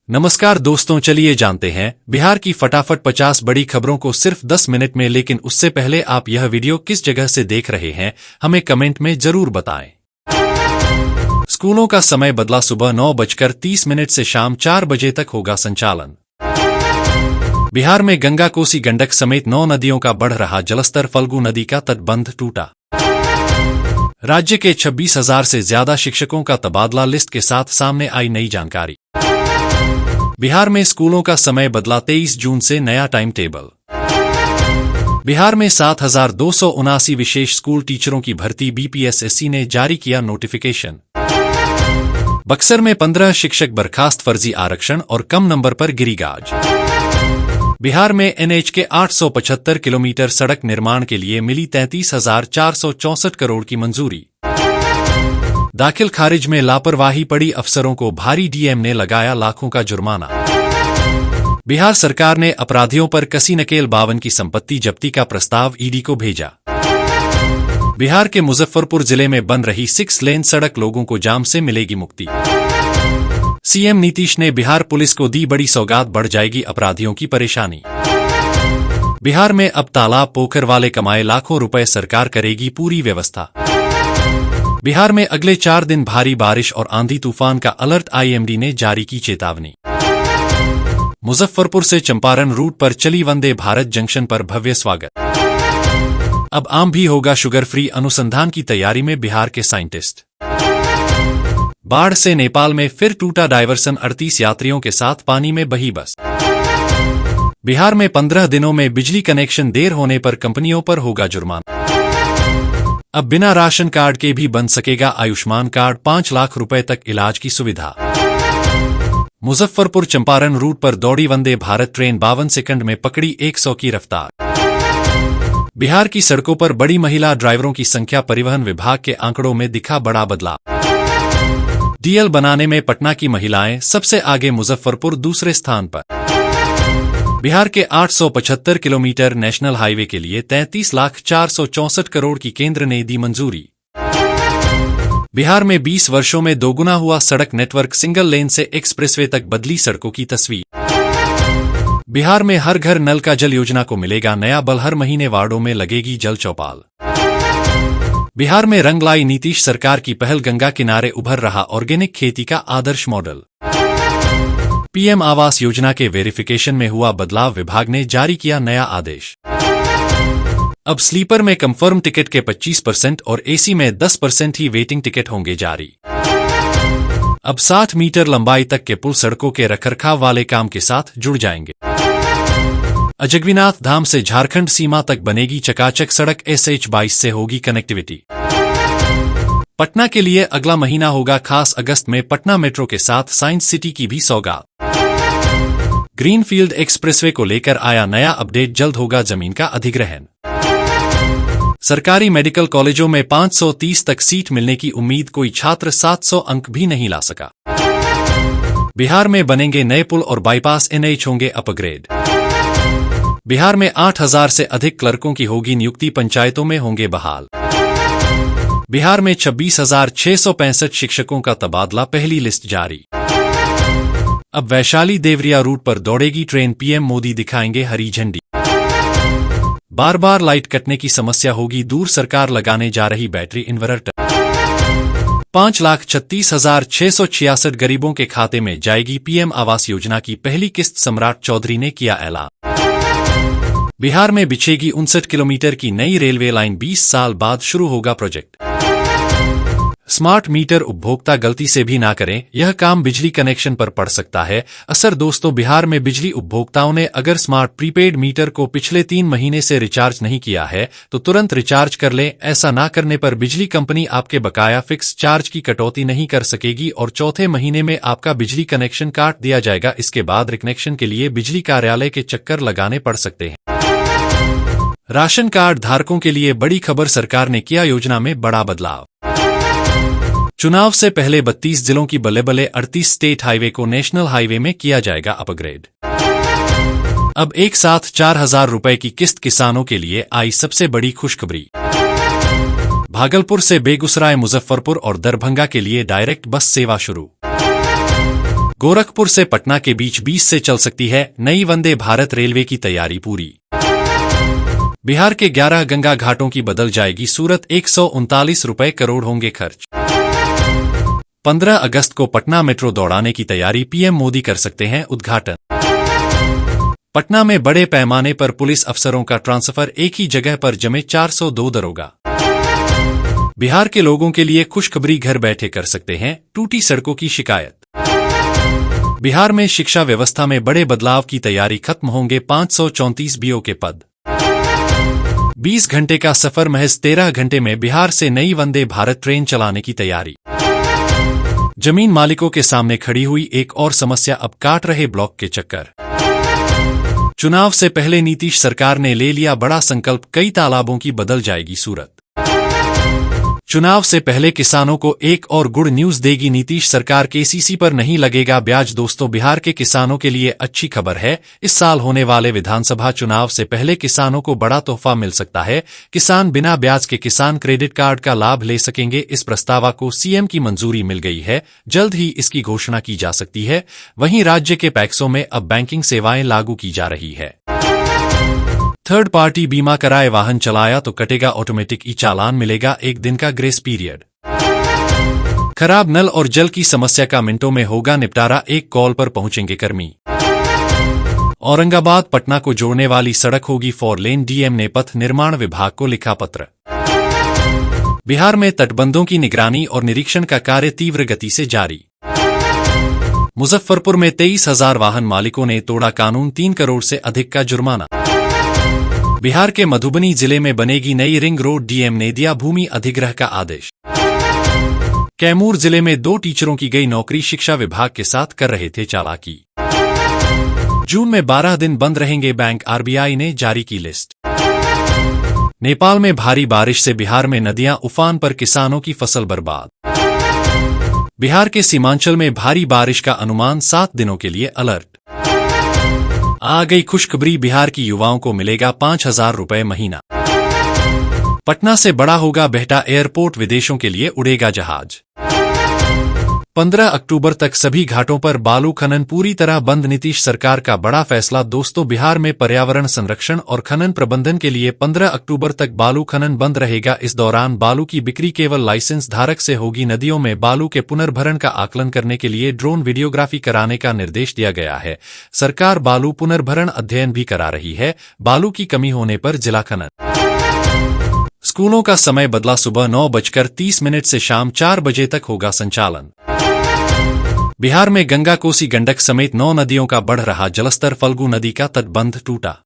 नमस्कार दोस्तों, चलिए जानते हैं बिहार की फटाफट 50 बड़ी खबरों को सिर्फ 10 मिनट में। लेकिन उससे पहले आप यह वीडियो किस जगह से देख रहे हैं हमें कमेंट में जरूर बताएं। स्कूलों का समय बदला, सुबह 9:30 से शाम 4 बजे तक होगा संचालन। बिहार में गंगा, कोसी, गंडक समेत 9 नदियों का बढ़ रहा जलस्तर, फल्गु नदी का तटबंध टूटा। राज्य के 26,000 से ज्यादा शिक्षकों का तबादला, लिस्ट के साथ सामने आई नई जानकारी। बिहार में स्कूलों का समय बदला, 23 जून से नया टाइम टेबल। बिहार में 7,279 विशेष स्कूल टीचरों की भर्ती, बीपीएसएससी ने जारी किया नोटिफिकेशन। बक्सर में 15 शिक्षक बर्खास्त, फर्जी आरक्षण और कम नंबर पर गिरी गाज। बिहार में एनएच के 875 किलोमीटर सड़क निर्माण के लिए मिली 33,464 करोड़ की मंजूरी। दाखिल खारिज में लापरवाही पड़ी अफसरों को भारी, डीएम ने लगाया लाखों का जुर्माना। बिहार सरकार ने अपराधियों पर कसी नकेल, 52 की संपत्ति जब्ती का प्रस्ताव ईडी को भेजा। बिहार के मुजफ्फरपुर जिले में बन रही 6 लेन सड़क, लोगों को जाम से मिलेगी मुक्ति। सीएम नीतीश ने बिहार पुलिस को दी बड़ी सौगात, बढ़ जाएगी अपराधियों की परेशानी। बिहार में अब तालाब, पोखर वाले कमाए लाखों रुपए, सरकार करेगी पूरी व्यवस्था। बिहार में अगले 4 दिन भारी बारिश और आंधी तूफान का अलर्ट, आईएमडी ने जारी की चेतावनी। मुजफ्फरपुर से चंपारण रूट पर चली वंदे भारत, जंक्शन पर भव्य स्वागत। अब आम भी होगा शुगर फ्री, अनुसंधान की तैयारी में बिहार के साइंटिस्ट। बाढ़ से नेपाल में फिर टूटा डायवर्सन, 38 यात्रियों के साथ पानी में बही बस। बिहार में 15 दिनों में बिजली कनेक्शन देर होने पर कंपनियों पर होगा जुर्माना। अब बिना राशन कार्ड के भी बन सकेगा आयुष्मान कार्ड, 5 लाख रुपए तक इलाज की सुविधा। मुजफ्फरपुर चंपारण रूट पर दौड़ी वंदे भारत ट्रेन, 52 सेकंड में पकड़ी 100 की रफ्तार। बिहार की सड़कों पर बड़ी महिला ड्राइवरों की संख्या, परिवहन विभाग के आंकड़ों में दिखा बड़ा बदलाव। डीएल बनाने में पटना की महिलाएं सबसे आगे, मुजफ्फरपुर दूसरे स्थान पर। बिहार के 875 किलोमीटर नेशनल हाईवे के लिए 33,464 करोड़ की केंद्र ने दी मंजूरी। बिहार में 20 वर्षों में दोगुना हुआ सड़क नेटवर्क, सिंगल लेन से एक्सप्रेसवे तक बदली सड़कों की तस्वीर। बिहार में हर घर नल का जल योजना को मिलेगा नया बल, हर महीने वार्डों में लगेगी जल चौपाल। बिहार में रंग लाई नीतीश सरकार की पहल, गंगा किनारे उभर रहा ऑर्गेनिक खेती का आदर्श मॉडल। पीएम आवास योजना के वेरिफिकेशन में हुआ बदलाव, विभाग ने जारी किया नया आदेश। अब स्लीपर में कंफर्म टिकट के 25% और एसी में 10% ही वेटिंग टिकट होंगे जारी। अब 60 मीटर लंबाई तक के पुल सड़कों के रखरखाव वाले काम के साथ जुड़ जाएंगे। अजगविनाथ धाम से झारखंड सीमा तक बनेगी चकाचक सड़क, SH22 से होगी कनेक्टिविटी। पटना के लिए अगला महीना होगा खास, अगस्त में पटना मेट्रो के साथ साइंस सिटी की भी सौगात। ग्रीनफील्ड एक्सप्रेसवे को लेकर आया नया अपडेट, जल्द होगा जमीन का अधिग्रहण। सरकारी मेडिकल कॉलेजों में 530 तक सीट मिलने की उम्मीद, कोई छात्र 700 अंक भी नहीं ला सका। बिहार में बनेंगे नए पुल और बाईपास, एनएच होंगे अपग्रेड। बिहार में 8,000 से अधिक क्लर्कों की होगी नियुक्ति, पंचायतों में होंगे बहाल। बिहार में 26,665 शिक्षकों का तबादला, पहली लिस्ट जारी। अब वैशाली देवरिया रूट पर दौड़ेगी ट्रेन, पीएम मोदी दिखाएंगे हरी झंडी। बार बार लाइट कटने की समस्या होगी दूर, सरकार लगाने जा रही बैटरी इन्वर्टर। 5,36,666 गरीबों के खाते में जाएगी पीएम आवास योजना की पहली किस्त, सम्राट चौधरी ने किया ऐलान। बिहार में बिछेगी 59 किलोमीटर की नई रेलवे लाइन, 20 साल बाद शुरू होगा प्रोजेक्ट। स्मार्ट मीटर उपभोक्ता गलती से भी ना करें, यह काम बिजली कनेक्शन पर पड़ सकता है असर। दोस्तों, बिहार में बिजली उपभोक्ताओं ने अगर स्मार्ट प्रीपेड मीटर को पिछले 3 महीने से रिचार्ज नहीं किया है तो तुरंत रिचार्ज कर लें। ऐसा ना करने पर बिजली कंपनी आपके बकाया फिक्स चार्ज की कटौती नहीं कर सकेगी और चौथे महीने में आपका बिजली कनेक्शन काट दिया जाएगा। इसके बाद रिकनेक्शन के लिए बिजली कार्यालय के चक्कर लगाने पड़ सकते हैं। राशन कार्ड धारकों के लिए बड़ी खबर, सरकार ने किया योजना में बड़ा बदलाव। चुनाव से पहले 32 जिलों की बल्ले बल्ले 38 स्टेट हाईवे को नेशनल हाईवे में किया जाएगा अपग्रेड। अब एक साथ 4,000 रुपए की किस्त, किसानों के लिए आई सबसे बड़ी खुशखबरी। भागलपुर से बेगूसराय, मुजफ्फरपुर और दरभंगा के लिए डायरेक्ट बस सेवा शुरू। गोरखपुर से पटना के बीच 20 से चल सकती है नई वंदे भारत रेलवे की तैयारी पूरी। बिहार के 11 गंगा घाटों की बदल जाएगी सूरत, 139 रुपए करोड़ होंगे खर्च। 15 अगस्त को पटना मेट्रो दौड़ाने की तैयारी, पीएम मोदी कर सकते हैं उद्घाटन। पटना में बड़े पैमाने पर पुलिस अफसरों का ट्रांसफर, एक ही जगह पर जमे 402 दरोगा। बिहार के लोगों के लिए खुशखबरी, घर बैठे कर सकते हैं टूटी सड़कों की शिकायत। बिहार में शिक्षा व्यवस्था में बड़े बदलाव की तैयारी, खत्म होंगे 534 बीओ के पद। 20 घंटे का सफर महज 13 घंटे में, बिहार से नई वंदे भारत ट्रेन चलाने की तैयारी। जमीन मालिकों के सामने खड़ी हुई एक और समस्या, अब काट रहे ब्लॉक के चक्कर। चुनाव से पहले नीतीश सरकार ने ले लिया बड़ा संकल्प, कई तालाबों की बदल जाएगी सूरत। चुनाव से पहले किसानों को एक और गुड न्यूज देगी नीतीश सरकार, केसीसी पर नहीं लगेगा ब्याज। दोस्तों, बिहार के किसानों के लिए अच्छी खबर है, इस साल होने वाले विधानसभा चुनाव से पहले किसानों को बड़ा तोहफा मिल सकता है। किसान बिना ब्याज के किसान क्रेडिट कार्ड का लाभ ले सकेंगे। इस प्रस्ताव को सीएम की मंजूरी मिल गई है, जल्द ही इसकी घोषणा की जा सकती है। वहीं राज्य के पैक्सों में अब बैंकिंग सेवाएं लागू की जा रही है। थर्ड पार्टी बीमा कराए वाहन चलाया तो कटेगा ऑटोमेटिक ई चालान, मिलेगा 1 दिन का ग्रेस पीरियड। खराब नल और जल की समस्या का मिनटों में होगा निपटारा, एक कॉल पर पहुंचेंगे कर्मी। औरंगाबाद पटना को जोड़ने वाली सड़क होगी 4 लेन, डीएम ने पथ निर्माण विभाग को लिखा पत्र। बिहार में तटबंधों की निगरानी और निरीक्षण का कार्य तीव्र गति से जारी। मुजफ्फरपुर में 23,000 वाहन मालिकों ने तोड़ा कानून, 3 करोड़ से अधिक का जुर्माना। बिहार के मधुबनी जिले में बनेगी नई रिंग रोड, डीएम ने दिया भूमि अधिग्रह का आदेश। कैमूर जिले में 2 टीचरों की गई नौकरी, शिक्षा विभाग के साथ कर रहे थे चालाकी। जून में 12 दिन बंद रहेंगे बैंक, आरबीआई ने जारी की लिस्ट। नेपाल में भारी बारिश से बिहार में नदियां उफान पर, किसानों की फसल बर्बाद। बिहार के सीमांचल में भारी बारिश का अनुमान, 7 दिनों के लिए अलर्ट। आ गई खुशखबरी, बिहार की युवाओं को मिलेगा 5,000 रुपए महीना। पटना से बड़ा होगा बेहटा एयरपोर्ट, विदेशों के लिए उड़ेगा जहाज। 15 अक्टूबर तक सभी घाटों पर बालू खनन पूरी तरह बंद, नीतीश सरकार का बड़ा फैसला। दोस्तों, बिहार में पर्यावरण संरक्षण और खनन प्रबंधन के लिए 15 अक्टूबर तक बालू खनन बंद रहेगा। इस दौरान बालू की बिक्री केवल लाइसेंस धारक से होगी। नदियों में बालू के पुनर्भरण का आकलन करने के लिए ड्रोन वीडियोग्राफी कराने का निर्देश दिया गया है। सरकार बालू पुनर्भरण अध्ययन भी करा रही है। बालू की कमी होने पर जिला खनन। स्कूलों का समय बदला, सुबह 9:30 से शाम 4 बजे तक होगा संचालन। बिहार में गंगा, कोसी, गंडक समेत 9 नदियों का बढ़ रहा जलस्तर, फल्गु नदी का तटबंध टूटा।